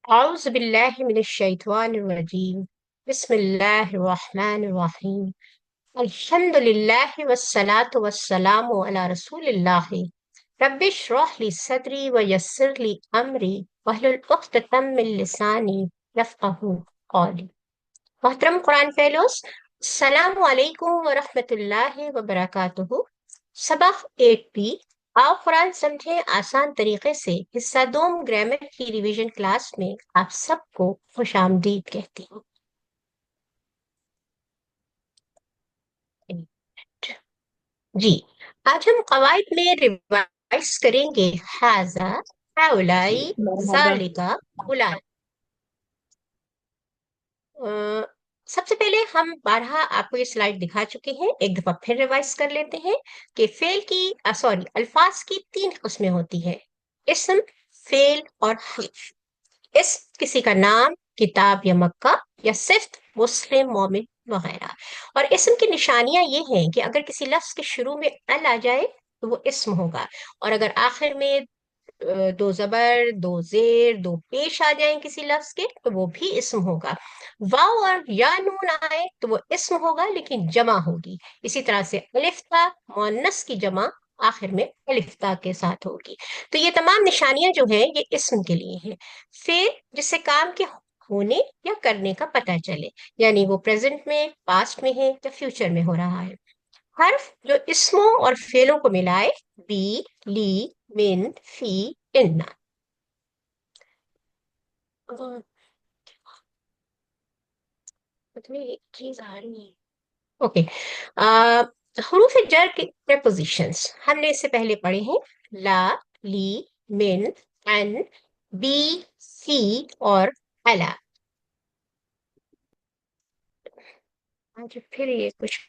أعوذ بالله من الشيطان الرجيم. بسم الله الرحمن الرحيم. الحمد لله والصلاة والسلام على رسول الله. رب اشرح لي صدري ويسر لي أمري واحلل عقدة من لساني يفقهوا قولي. محترم قرآن فیلوز، السلام علیکم ورحمۃ اللہ وبرکاتہ۔ سبق 8 آپ قرآن سمجھیں آسان طریقے سے حصہ دوم گرامر کی ریویژن کلاس میں آپ سب کو خوش آمدید کہتی ہوں۔ جی، آج ہم قواعد میں ریوائز کریں گے حاذا، ہؤلائی، مرحبا۔ ذالکا، اولئک۔ سب سے پہلے ہم بارہا آپ کو یہ سلائیڈ دکھا چکے ہیں، ایک دفعہ پھر ریوائز کر لیتے ہیں کہ فعل کی الفاظ کی 3 قسمیں ہوتی ہیں: اسم، فعل اور حرف۔ اسم کسی کا نام، کتاب یا مکہ، یا صفت مسلم، مومن وغیرہ۔ اور اسم کی نشانیاں یہ ہیں کہ اگر کسی لفظ کے شروع میں ال آ جائے تو وہ اسم ہوگا، اور اگر آخر میں 2 زبر، 2 زیر، 2 پیش آ جائیں کسی لفظ کے تو وہ بھی اسم ہوگا۔ واو اور یا نون آئے تو وہ اسم ہوگا لیکن جمع ہوگی۔ اسی طرح سے الف تا مؤنث کی جمع آخر میں الف تا کے ساتھ ہوگی۔ تو یہ تمام نشانیاں جو ہیں یہ اسم کے لیے ہیں۔ فعل جس سے کام کے ہونے یا کرنے کا پتہ چلے، یعنی وہ پریزنٹ میں، پاسٹ میں ہے یا فیوچر میں ہو رہا ہے۔ حرف جو اسموں اور فعلوں کو ملائے، بی، لی، من، فی، ان۔ ایک چیز آ رہی ہے، اوکے۔ حروف جر کے پریپوزیشنز ہم نے اس سے پہلے پڑھے ہیں: لا، لی، من، ان، بی، سی اور الا۔ آج پھر یہ کچھ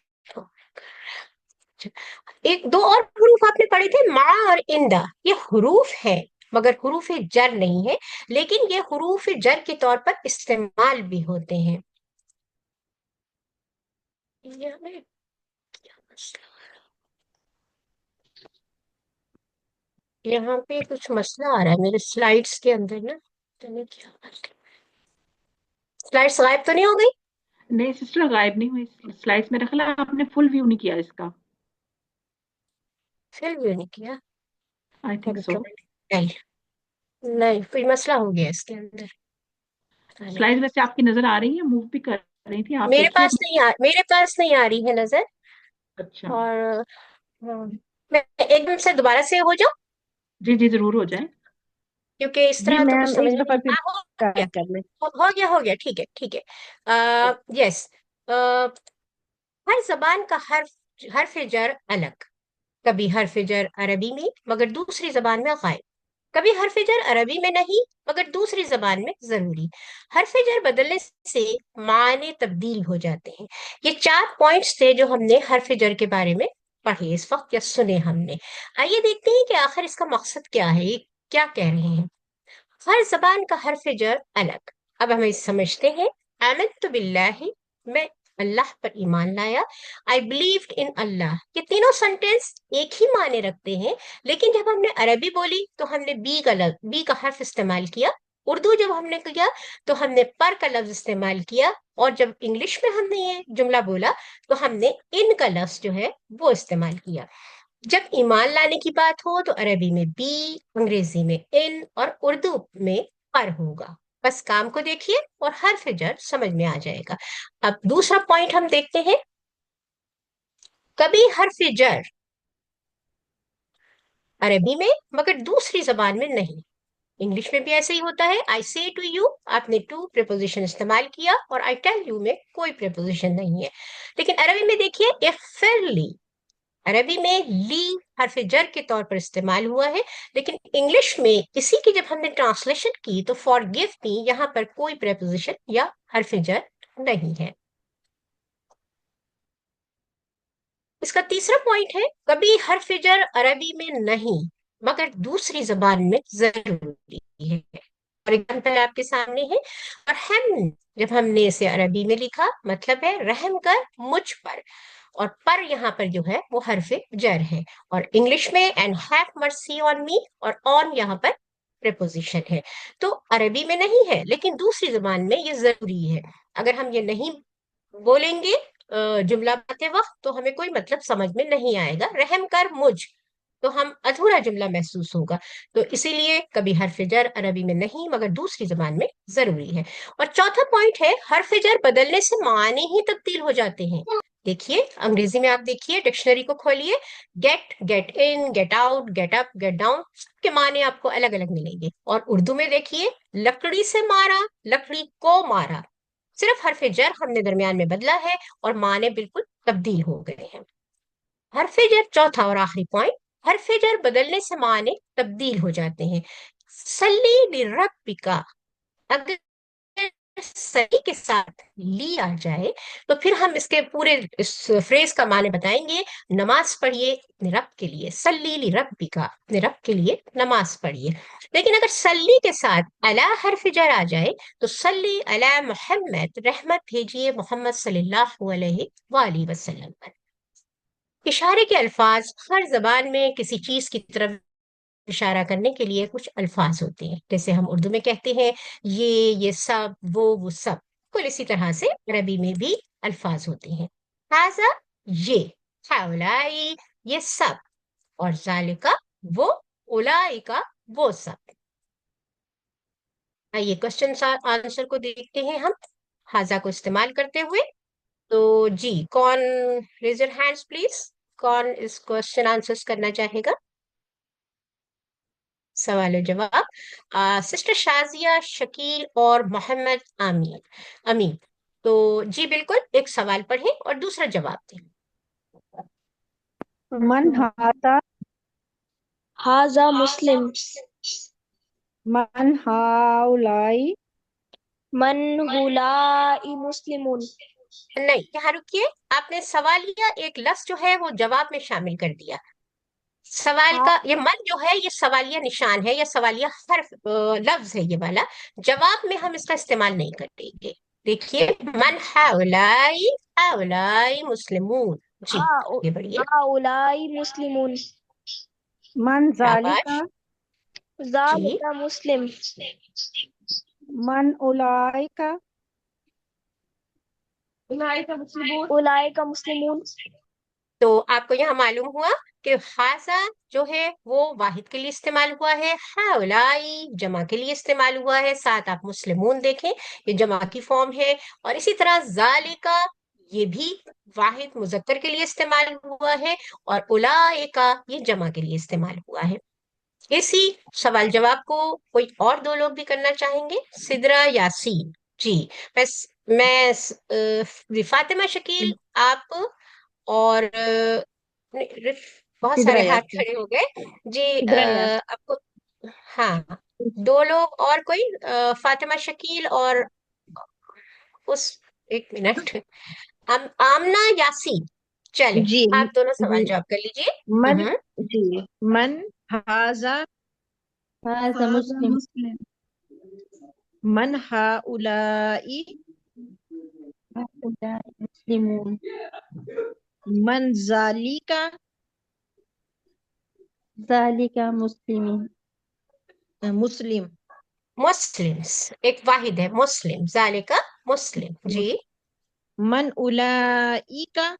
ایک دو اور حروف آپ نے پڑھے تھے، ما اور اندا۔ یہ حروف ہے مگر حروف جر نہیں ہے، لیکن یہ حروف جر کے طور پر استعمال بھی ہوتے ہیں۔ یہاں پہ کچھ مسئلہ آ رہا ہے میرے سلائڈس کے اندر نا، سلائڈس غائب تو نہیں ہو گئی؟ نہیں سسٹر، غائب نہیں ہوئی سلائڈس، میرا خیال ہے آپ نے فل ویو نہیں کیا اس کا۔ پھر بھی نہیں کیا؟ I think so. نہیں، کوئی مسئلہ ہو گیا اس کے اندر، پتہ نہیں۔ سلائڈ ویسے آپ کی نظر آ رہی ہیں، موو بھی کر رہی تھی آپ، میرے دیکھیے۔ پاس نہیں میرے پاس نہیں آ رہی ہے نظر۔ اچھا، اور ہاں، میں ایک دم سے دوبارہ سے ہو جاؤ، جی جی ضرور ہو جائیں۔ کیونکہ اس جی طرح تو کچھ میم سمجھ ایک نہیں۔ دفعہ پھر ہاں، ہو گیا، ٹرائی کر لیں۔ ہو گیا، ٹھیک ہے، ٹھیک ہے۔ یس، ہر زبان کا حرف جر الگ، کبھی حرف جر عربی میں مگر دوسری زبان میں غائب، کبھی حرف جر عربی میں نہیں مگر دوسری زبان میں ضروری۔ حرف جر بدلنے سے معنی تبدیل ہو جاتے ہیں۔ یہ 4 پوائنٹس تھے جو ہم نے حرف جر کے بارے میں پڑھے اس وقت یا سنے ہم نے۔ آئیے دیکھتے ہیں کہ آخر اس کا مقصد کیا ہے، یہ کیا کہہ رہے ہیں۔ ہر زبان کا حرف جر الگ۔ اب ہمیں سمجھتے ہیں: آمنت باللہ، میں اللہ پر ایمان لایا۔ I believed in اللہ، یہ تینوں سنٹینس ایک ہی معنی رکھتے ہیں، لیکن جب ہم نے عربی بولی تو ہم نے بی کا حرف استعمال کیا، اردو جب ہم نے کیا تو ہم نے پر کا لفظ استعمال کیا، اور جب انگلش میں ہم نے یہ جملہ بولا تو ہم نے ان کا لفظ جو ہے وہ استعمال کیا۔ جب ایمان لانے کی بات ہو تو عربی میں بی، انگریزی میں ان اور اردو میں پر ہوگا۔ بس کام کو دیکھیے اور حرف جر سمجھ میں آ جائے گا۔ اب دوسرا پوائنٹ ہم دیکھتے ہیں، کبھی حرف جر عربی میں مگر دوسری زبان میں نہیں۔ انگلش میں بھی ایسے ہی ہوتا ہے، آئی سے ٹو یو، آپ نے ٹو پریپوزیشن استعمال کیا، اور آئی ٹیل یو میں کوئی پریپوزیشن نہیں ہے۔ لیکن عربی میں دیکھیے، اغفرلی، عربی میں لی حرف جر کے طور پر استعمال ہوا ہے، لیکن انگلش میں اسی کی جب ہم نے ٹرانسلیشن کی تو فار گیو می، یہاں پر کوئی پریپوزیشن یا حرف جر نہیں ہے۔ اس کا تیسرا پوائنٹ ہے، کبھی حرف جر عربی میں نہیں مگر دوسری زبان میں ضروری ہے۔ اور ایگزامپل آپ کے سامنے ہے، اور جب ہم نے اسے عربی میں لکھا مطلب ہے رحم کر مجھ پر، اور پر یہاں پر جو ہے وہ حرف جر ہے۔ اور انگلش میں اینڈ ہیو مرسی آن می، اور آن یہاں پر प्रेपोजिशन है। तो अरबी में नहीं है, लेकिन दूसरी जबान में ये जरूरी है। अगर हम ये नहीं बोलेंगे जुमला बनाते वक्त, तो हमें कोई मतलब समझ में नहीं आएगा। रहम कर मुझ, तो हम अधूरा जुमला महसूस होगा। तो इसीलिए कभी हर्फ जर अरबी में नहीं मगर दूसरी जबान में जरूरी है। और चौथा पॉइंट है, हर्फ जर बदलने से माने ही तब्दील हो जाते हैं। देखिए अंग्रेजी में, आप देखिए डिक्शनरी को खोलिए, get, get in, get out, get up, get down, के माने आपको अलग अलग मिलेंगे। और उर्दू में देखिए, लकड़ी से मारा, लकड़ी को मारा, सिर्फ हरफ जर हमने दरमियान में बदला है और माने बिल्कुल तब्दील हो गए हैं। हरफ जर, चौथा और आखिरी पॉइंट, हरफ जर बदलने से माने तब्दील हो जाते हैं। सल्ली लिरब्बिका, अगर सही के साथ ली आ जाए, तो फिर हम इसके पूरे इस फ्रेज का माने बताएंगे। नमाज पढ़िए अपने रब के लिए, सल्ली ली रब्बिका, अपने रब के लिए नमाज पढ़िए। लेकिन अगर सल्ली के साथ अला हर्फ जर आ जाए, तो सल्ली अला मोहम्मद, रहमत भेजिए मोहम्मद सल्लल्लाहु अलैहि वसल्लम पर। इशारे के अल्फाज हर जबान में किसी चीज की तरफ इशारा करने के लिए कुछ अल्फाज होते हैं। जैसे हम उर्दू में कहते हैं ये सब, वो सब। कुल इसी तरह से अरबी में भी अल्फाज होते हैं। हाजा, ये, हाउलाई, ये सब, और जालिका, वो, उलाई का, वो सब। आइए क्वेश्चन आंसर को देखते हैं हम, हाजा को इस्तेमाल करते हुए। तो जी, कौन, रेज योर हैंड्स प्लीज, कौन इस क्वेश्चन आंसर्स करना चाहेगा? सवाल और जवाब, सिस्टर शाजिया, शकील और मोहम्मद आमीन, अमीन। तो जी बिल्कुल, एक सवाल पढ़ें और दूसरा जवाब दें। मन हाता, हाजा मुस्लिम। मन हाउलाई, मन हुलाई मुस्लिमुन। नहीं, यहाँ रुकिए, आपने सवालिया एक लफ्ज जो है वो जवाब में शामिल कर दिया। सवाल हा, का ये मन जो है, ये सवालिया निशान है या सवालिया हर्फ, लफ्ज है ये वाला। जवाब में हम इसका इस्तेमाल नहीं करेंगे। देखिए, मन हाउलाई, हाउलाई मुस्लिमून। जी, हा, ये बढ़िया, हाउलाई मुस्लिमुन। मन जालिका, शाबाश। जी, ज़ालिका मुस्लिम। मन उलाइका, उलाइका मुस्लिमून। तो आपको यहाँ मालूम हुआ कि हाजा जो है वो वाहिद के लिए इस्तेमाल हुआ है, हाउलाई जमा के लिए इस्तेमाल हुआ है। साथ आप मुस्लिमून देखें, ये जमा की फॉर्म है। और इसी तरह जालिका, ये भी वाहिद मुजक्कर के लिए इस्तेमाल हुआ है। और उलाइका, ये जमा के लिए इस्तेमाल हुआ है। इसी सवाल जवाब को कोई और दो लोग भी करना चाहेंगे, सिदरा, यासीन। जी, बस मैं फातिमा, शकील, आप और नहीं, बहुत इधर सारे आया हाथ आपको, खड़े हो गए। जी, इधर आया। आपको, हाँ, दो लोग और कोई, फातिमा, शकील और उस, एक मिनट, आमना, यासीन। चले, जी आप दोनों जी, सवाल जवाब कर लीजिए। मन, जी, मन हाजा, हाजा मुस्लिम। मन हाउलाई, हाउलाई मुस्लिमून। मन जालिका, ज़ालिका मुस्लिमीन। मुस्लिम, मुस्लिम्स, एक वाहिद है मुस्लिम, जालिका मुस्लिम। जी, मन उलाइका,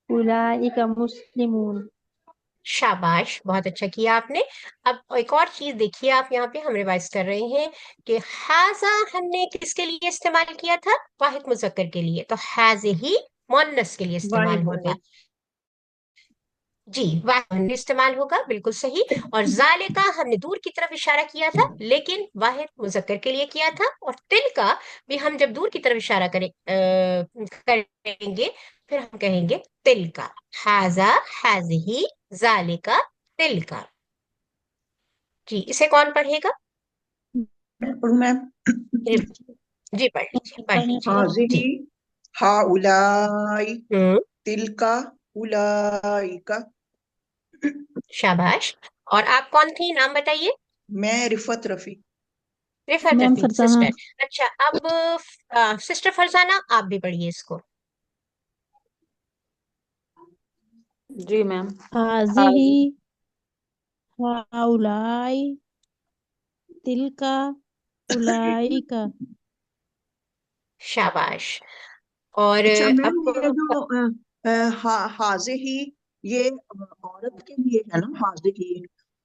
उलाइका मुस्लिमून। शाबाश, बहुत अच्छा किया आपने। अब एक और चीज देखिए, आप यहाँ पे हम रिवाइज कर रहे हैं कि हाजा हमने किसके लिए इस्तेमाल किया था? वाहिद मुजक्कर के लिए, तो हाजे ही मुअन्नस के लिए इस्तेमाल वाहिद होगा। मुन्नस, जी, वाहिद इस्तेमाल होगा, बिल्कुल सही। और जालिका हमने दूर की तरफ इशारा किया था, लेकिन वाहिद मुजक्कर के लिए किया था। और तिल का भी हम जब दूर की तरफ इशारा करेंगे, फिर हम कहेंगे तिल का। हाजा, हाजिही, जालिका, तिल का। जी, इसे कौन पढ़ेगा? और मैम, जी, जी, पढ़ लीजिए, पढ़ लीजिए। हाजिही, जी, हाउलाई, हम्म, तिलका, उलाइका। शाबाश। और आप कौन थी, नाम बताइए? मैं रिफत रफी। रिफत मैम रफी, फरजाना। सिस्टर। अच्छा, अब सिस्टर फरजाना, आप भी पढ़िए इसको। जी मैम। हाजिही, हाउलाई, तिलका उलाइका शाबाश। और अच्छा मैम, ये अब जो हाजे ही, ये औरत के लिए है ना हाजे ही,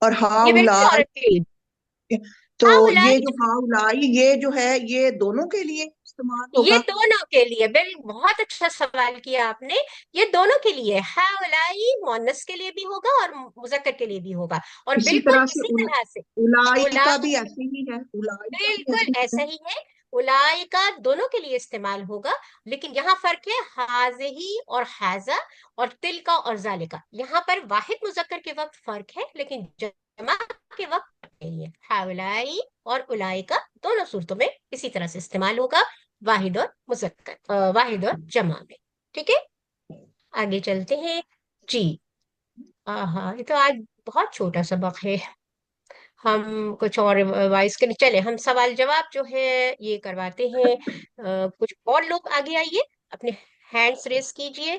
और ये बिल्कुल हाउलाई, औरत के लिए। तो हाँ ये उलाई जो हाउलाई ये जो है ये दोनों के लिए इस्तेमाल ये होगा? दोनों के लिए, बहुत अच्छा सवाल किया आपने। ये दोनों के लिए, हाउलाई मुअन्नस के लिए भी होगा और मुज़क्कर के लिए भी होगा। और इसी बिल्कुल तरह से इसी तरह से उलाई उला का भी ऐसे ही है, उलाई का भी बिल्कुल ऐसे ही ऐसा है। ही है। उलाई का दोनों के लिए इस्तेमाल होगा, लेकिन यहाँ फर्क है हाज़िही और हाजा और तिलका और जालिका। यहाँ पर वाहिद मुज़क्कर के वक्त फर्क है, लेकिन जमा के वक्त नहीं है। हाउलाई और उलाई का दोनों सूरतों में इसी तरह से इस्तेमाल होगा, वाहिद और मुज़क्कर, वाहिद और जमा में। ठीक है, आगे चलते हैं जी। हाँ, ये तो आज बहुत छोटा सबक है, हम कुछ और रिवाइज करें। चले हम सवाल जवाब जो है ये करवाते हैं। कुछ और लोग आगे आइए, अपने हैंड्स रेस कीजिए।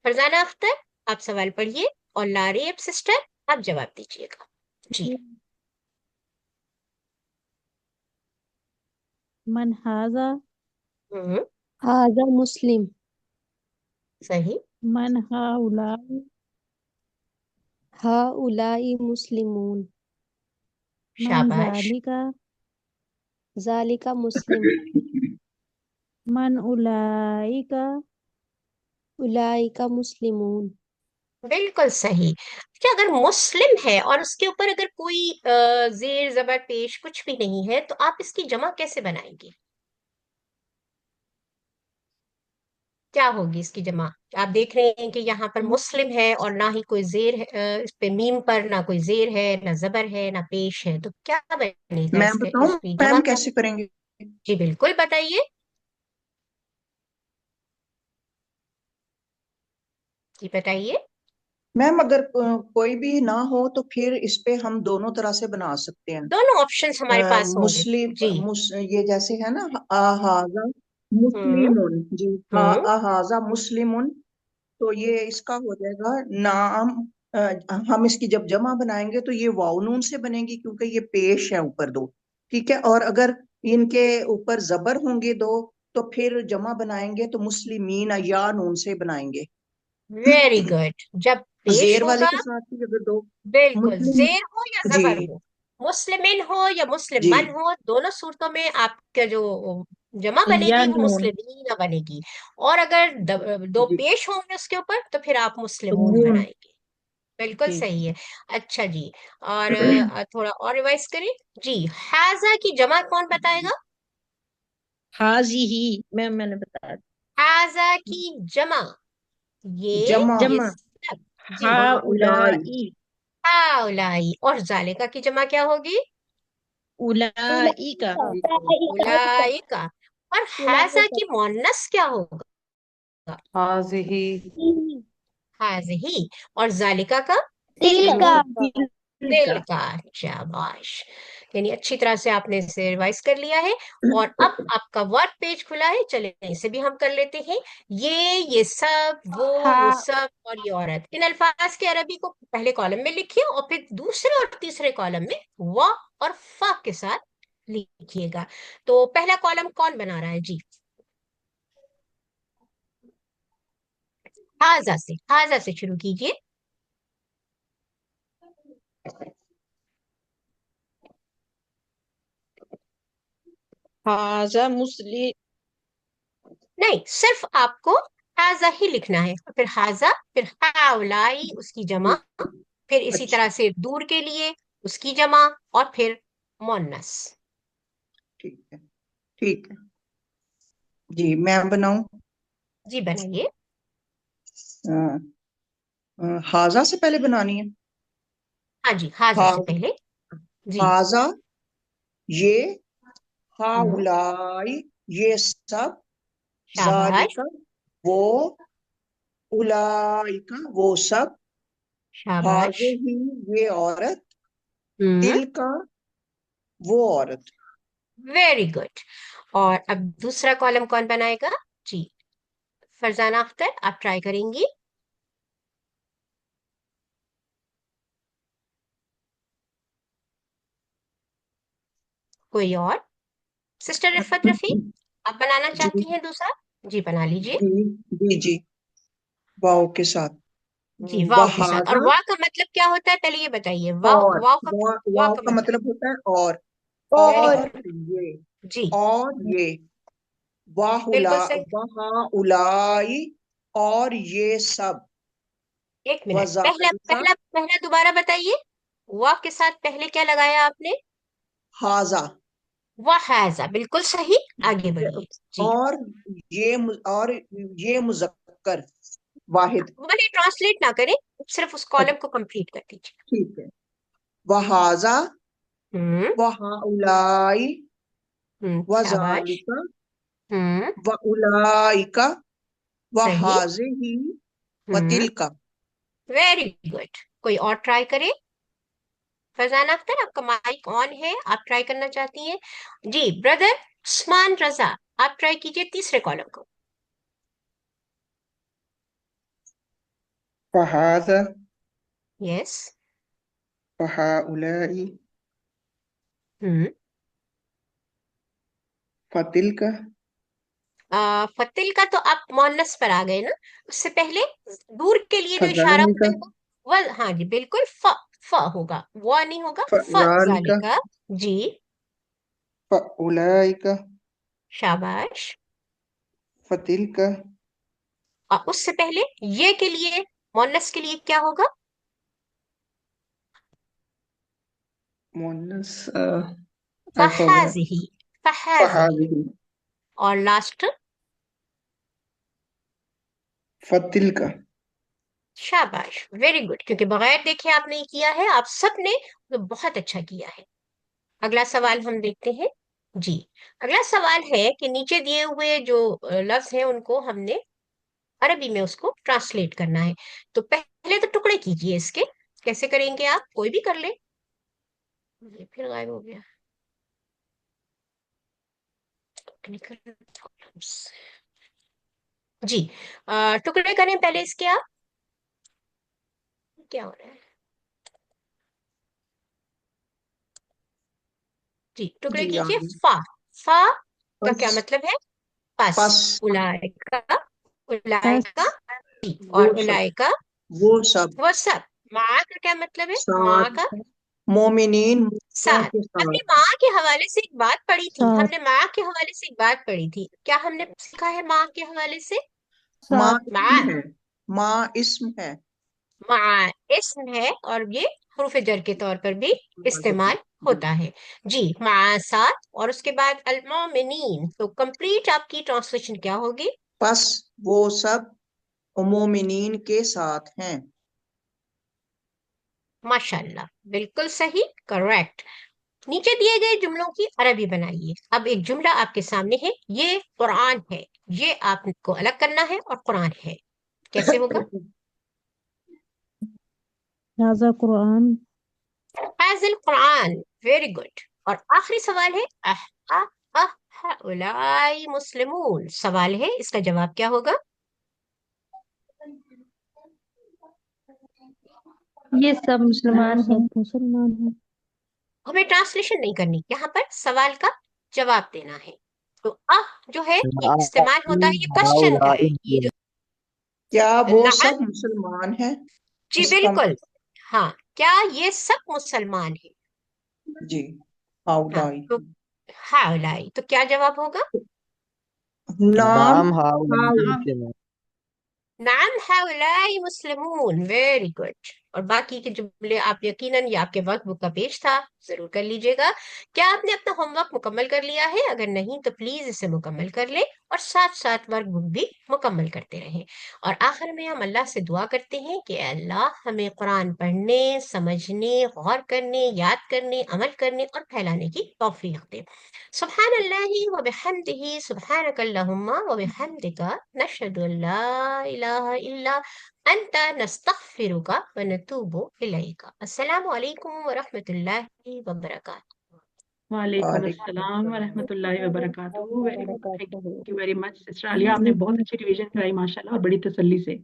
फरजाना अख्तर, आप सवाल पढ़िए, और लारेब सिस्टर, आप जवाब दीजिएगा जी। मन हाजा हम्म, हाजा मुस्लिम सही, मन हाउलाई मुस्लिमून मन शाबाश, जालिका मुस्लिम मन उलाइका मुस्लिमून बिल्कुल सही। अच्छा, अगर मुस्लिम है और उसके ऊपर अगर कोई जेर जबर पेश कुछ भी नहीं है, तो आप इसकी जमा कैसे बनाएंगे? क्या होगी इसकी जमा? आप देख रहे हैं कि यहाँ पर मुस्लिम है और ना ही कोई जेर है, इस पे मीम पर ना कोई जेर है, ना जबर है, ना पेश है, तो क्या बनेगा मैं इसके, बताऊं इसकी जमा मैम क्या? कैसे करेंगे? जी बिल्कुल बताइए, जी बताइए। मैम अगर कोई भी ना हो तो फिर इस पे हम दोनों तरह से बना सकते हैं। दोनों ऑप्शंस हमारे पास होंगे मुस्लिम जी। ये जैसे है ना, आहाजा हम्म मुस्लिमुन जी, हम्म आहाजा मुस्लिमुन, तो ये इसका हो जाएगा नाम। हम इसकी जब जमा बनाएंगे तो ये वाव नून से बनेगी, क्योंकि ये पेश है ऊपर दो। ठीक है, और अगर इनके ऊपर जबर होंगे दो तो फिर जमा बनाएंगे तो मुस्लिमीन या नून से बनाएंगे। Very good. जब पेश जेर वाले होगा, के साथ ही अगर दो बिल्कुल मुस्लिम, जेर हो या जी जबर हो, मुस्लिमिन हो या जी मुस्लिमन हो, दोनों सूरतों में आपका जो जमा या बनेगी वो नून मुस्लिमीन बनेगी। और अगर दो जी, पेश होंगे उसके ऊपर, तो फिर आप तो मुस्लिमून नून बनाएंगे। बिल्कुल ठीक सही है। अच्छा जी, और थोड़ा और रिवाइज करें जी। हाजा की जमा कौन बताएगा? हाजी ही मैंने बताया। हाजा की जमा, जमा ये जमा सब जी। हाउलाई, हाउलाई हाउलाई। और जालिका की जमा क्या होगी? उलाई का उलाइका। और हाजा की मुअन्नस क्या होगा? हाजिही हाजिही। और जालिका का? तिलका दिल का। शाबाश, यानी अच्छी तरह से आपने इसे रिवाइज कर लिया है। और अब आपका वर्क पेज खुला है, चले इसे भी हम कर लेते हैं। ये सब, वो हाँ सब, और ये औरत, इन अल्फाज के अरबी को पहले कॉलम में लिखिए और फिर दूसरे और तीसरे कॉलम में व और फा के साथ लिखिएगा। तो पहला कॉलम कौन बना रहा है जी? हाजा से शुरू कीजिए। हाजा मुस्लिम नहीं, सिर्फ आपको हाजा ही लिखना है, फिर हाजा, फिर हाउलाई उसकी जमा, फिर इसी अच्छा तरह से दूर के लिए उसकी जमा, और फिर मोन्नस। ठीक है, ठीक है जी। मैं बनाऊं? जी बनाइए। अ, हाजा से पहले बनानी है। हाँ जी, हाजा हा, से पहले जी। हाजा ये, हम्म, हाउलाई ये सब, शाबाश, जालिका वो, उलाइका वो सब, शाबाश। हाजे ही ये औरत, हम्म, तिल का वो औरत। Very good. और अब दूसरा कॉलम कौन बनाएगा जी? फरजाना अख्तर, आप ट्राई करेंगी? कोई और? सिस्टर रिफत रफी, आप बनाना जी चाहती हैं दूसरा? जी बना लीजिए। जी जी जी, वाव के साथ। जी वाव के साथ। और वहाजा, वाव का मतलब क्या होता है, पहले ये बताइए। वाव, और वाव का वाव वाव का का मतलब। मतलब होता है और। वेरी और गुड। ये, जी और ये, वाहुला, बिल्कुल सही। वहाउलाई, और ये सब, एक मिनट, पहला वजालिका, पहला पहला दोबारा बताइए। वाव के साथ पहले क्या लगाया आपने? हाजा, वहाजा, बिल्कुल सही। आगे बढ़िए। जी, और और ये मुजक्कर वाहिद। भले ट्रांसलेट ना करें, सिर्फ उस कॉलम को कंप्लीट कर दीजिए। ठीक है, वहाजा, हम्म वहाउलाई, शाबाश। वजालिका, हम्म वउलाइका, सही। वहाजिही, हम्म वतिलका। Very good. कोई और ट्राई करे? फरजान अख्तर, आपका माइक ऑन है, आप ट्राई करना चाहती हैं? जी ब्रदर उस्मान रजा, आप ट्राई कीजिए तीसरे कॉलम को। फहाजा, यस। फहाउलाई, हम्म फतिलका, फतिल का तो आप मोनस पर आ गए ना। उससे पहले दूर के लिए जो इशारा होता फजालिका, है वो हाँ जी बिल्कुल, फ। फ होगा, वो नहीं होगा, फ फजालिका, जालिका। जी फउलाइका, शाबाश। फतिलका, और उससे पहले ये के लिए, मोनस के लिए क्या होगा? मुअन्नस, आई फॉरगॉट। फहाजिही। फहाजिही। फहाजिही, और लास्ट? फतिलका। शाबाश, वेरी गुड। क्योंकि बगैर देखे आपने ये किया है, आप सबने तो बहुत अच्छा किया है। अगला सवाल हम देखते हैं। जी, अगला सवाल है कि नीचे दिए हुए जो लफ्ज हैं उनको हमने अरबी में उसको ट्रांसलेट करना है। तो पहले तो टुकड़े कीजिए इसके। कैसे करेंगे आप? कोई भी कर ले। ये फिर गायब हो गया। Technical problems. जी, टुकड़े करें पहले इसके आप। क्या हो रहा है? जी, टुकड़े जी कीजिए। आगे। फा। फा का क्या पस, मतलब है? पस। पस, उलाइका। पस उलाइका। जी, वो और सब, उलाइका वो सब, वो सब। माँ का क्या मतलब है? माँ साथ, का मोमिनीन मुमिनों साथ। के हमने साथ। माँ के हवाले से एक बात पढ़ी थी, साथ हमने माँ के हवाले से एक बात पढ़ी थी, क्या हमने सीखा है माँ के हवाले से? माँ साथ माँ। इस्म है, माँ इस्म है। माँ इस्म है और ये हुरूफ जर के तौर पर भी इस्तेमाल होता है। जी, माँ साथ। और उसके बाद अल मोमिनीन, तो कंप्लीट आपकी ट्रांसलेशन क्या होगी? पस वो सब मोमिनीन के साथ हैं। माशाल्लाह, बिल्कुल सही, करेक्ट। नीचे दिए गए जुमलों की अरबी बनाइए। अब एक जुमला आपके सामने है, ये कुरान है, ये आपको अलग करना है, और कुरान है। कैसे होगा? हाजा कुरान। हाजिल कुरान, वेरी गुड। और आखिरी सवाल है, अह अह अह हाउलाई मुस्लिमून, सवाल है, इसका जवाब क्या होगा? ये सब मुसलमान हैं। सब मुसलमान हैं। हमें ट्रांसलेशन नहीं करनी, यहाँ पर सवाल का जवाब देना है। तो जो है ये इस्तेमाल होता है, ये क्वेश्चन का है, ये जो क्या वो नाम। सब मुसलमान हैं? जी इसका बिल्कुल। हाँ, क्या ये सब मुसलमान है? जी, हाँ हाउलाई। तो हाउलाई, तो क्या जवाब होगा? नाम, नाम हाउलाई हाउ, मुस्लिम। नाम हाउलाई मुस्लिमून, वेरी गुड। और बाकी के जुमले आप यकीनन, ये आपके वर्क बुक का पेज था, जरूर कर लीजिएगा। क्या आपने अपना होमवर्क मुकम्मल कर लिया है? अगर नहीं तो प्लीज इसे मुकम्मल कर ले, और साथ साथ वर्क बुक भी मुकम्मल करते रहें। और आखिर में हम अल्लाह से दुआ करते हैं कि अल्लाह हमें कुरान पढ़ने, समझने, गौर करने, याद करने, अमल करने और फैलाने की तौफीक दे। सुब्हान अल्लाहि व बिहम्दिही, सुब्हानक अल्लाहुम्मा व बिहम्दिका, नशहदु अल्ला इलाहा इल्ला अंता, नस्तगफिरुका व नतूबु इलैका। अस्सलामु अलैकुम व रहमतुल्लाहि व बरकातुहू। वालेकुम वालेकुम अस्सलाम व अस्सलाम। रहमतुल्लाहि व बरकातुहू। वेरी गुड, थैंक बरकातहू। You very much sister Aliya, आपने बहुत अच्छी रिवीजन कराई माशाल्लाह, और बड़ी तसल्ली से।